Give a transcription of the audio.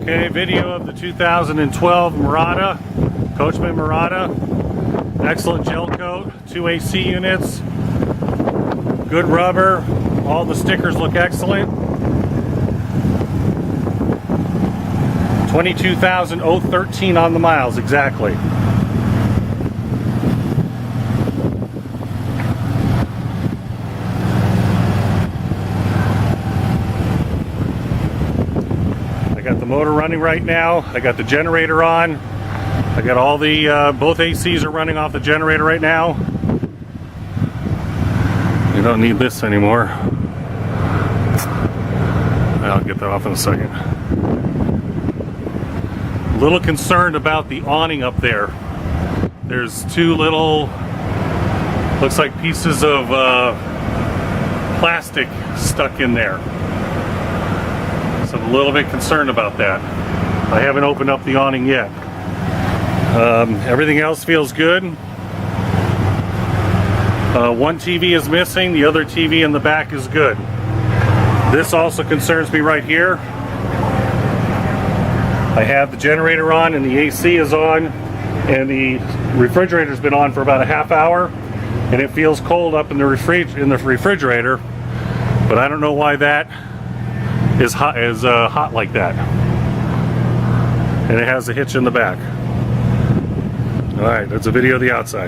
Okay, video of the 2012 Miirada, Coachman Miirada. Excellent gel coat, 2 AC units, good rubber, all the stickers look excellent. 22,013 on the miles exactly. I got the motor running right now. I got the generator on. I got all the, both ACs are running off the generator right now. You don't need this anymore. I'll get that off in a second. A little concerned about the awning up there. There's two little, looks like pieces of plastic stuck in there. So I'm a little bit concerned about that. I haven't opened up the awning yet. Everything else feels good. One TV is missing, the other TV in the back is good. This also concerns me right here. I have the generator on and the AC is on, and the refrigerator's been on for about a half hour, and it feels cold up in the refrigerator, but I don't know why that is hot like that. And it has a hitch in the back. Alright, that's a video of the outside.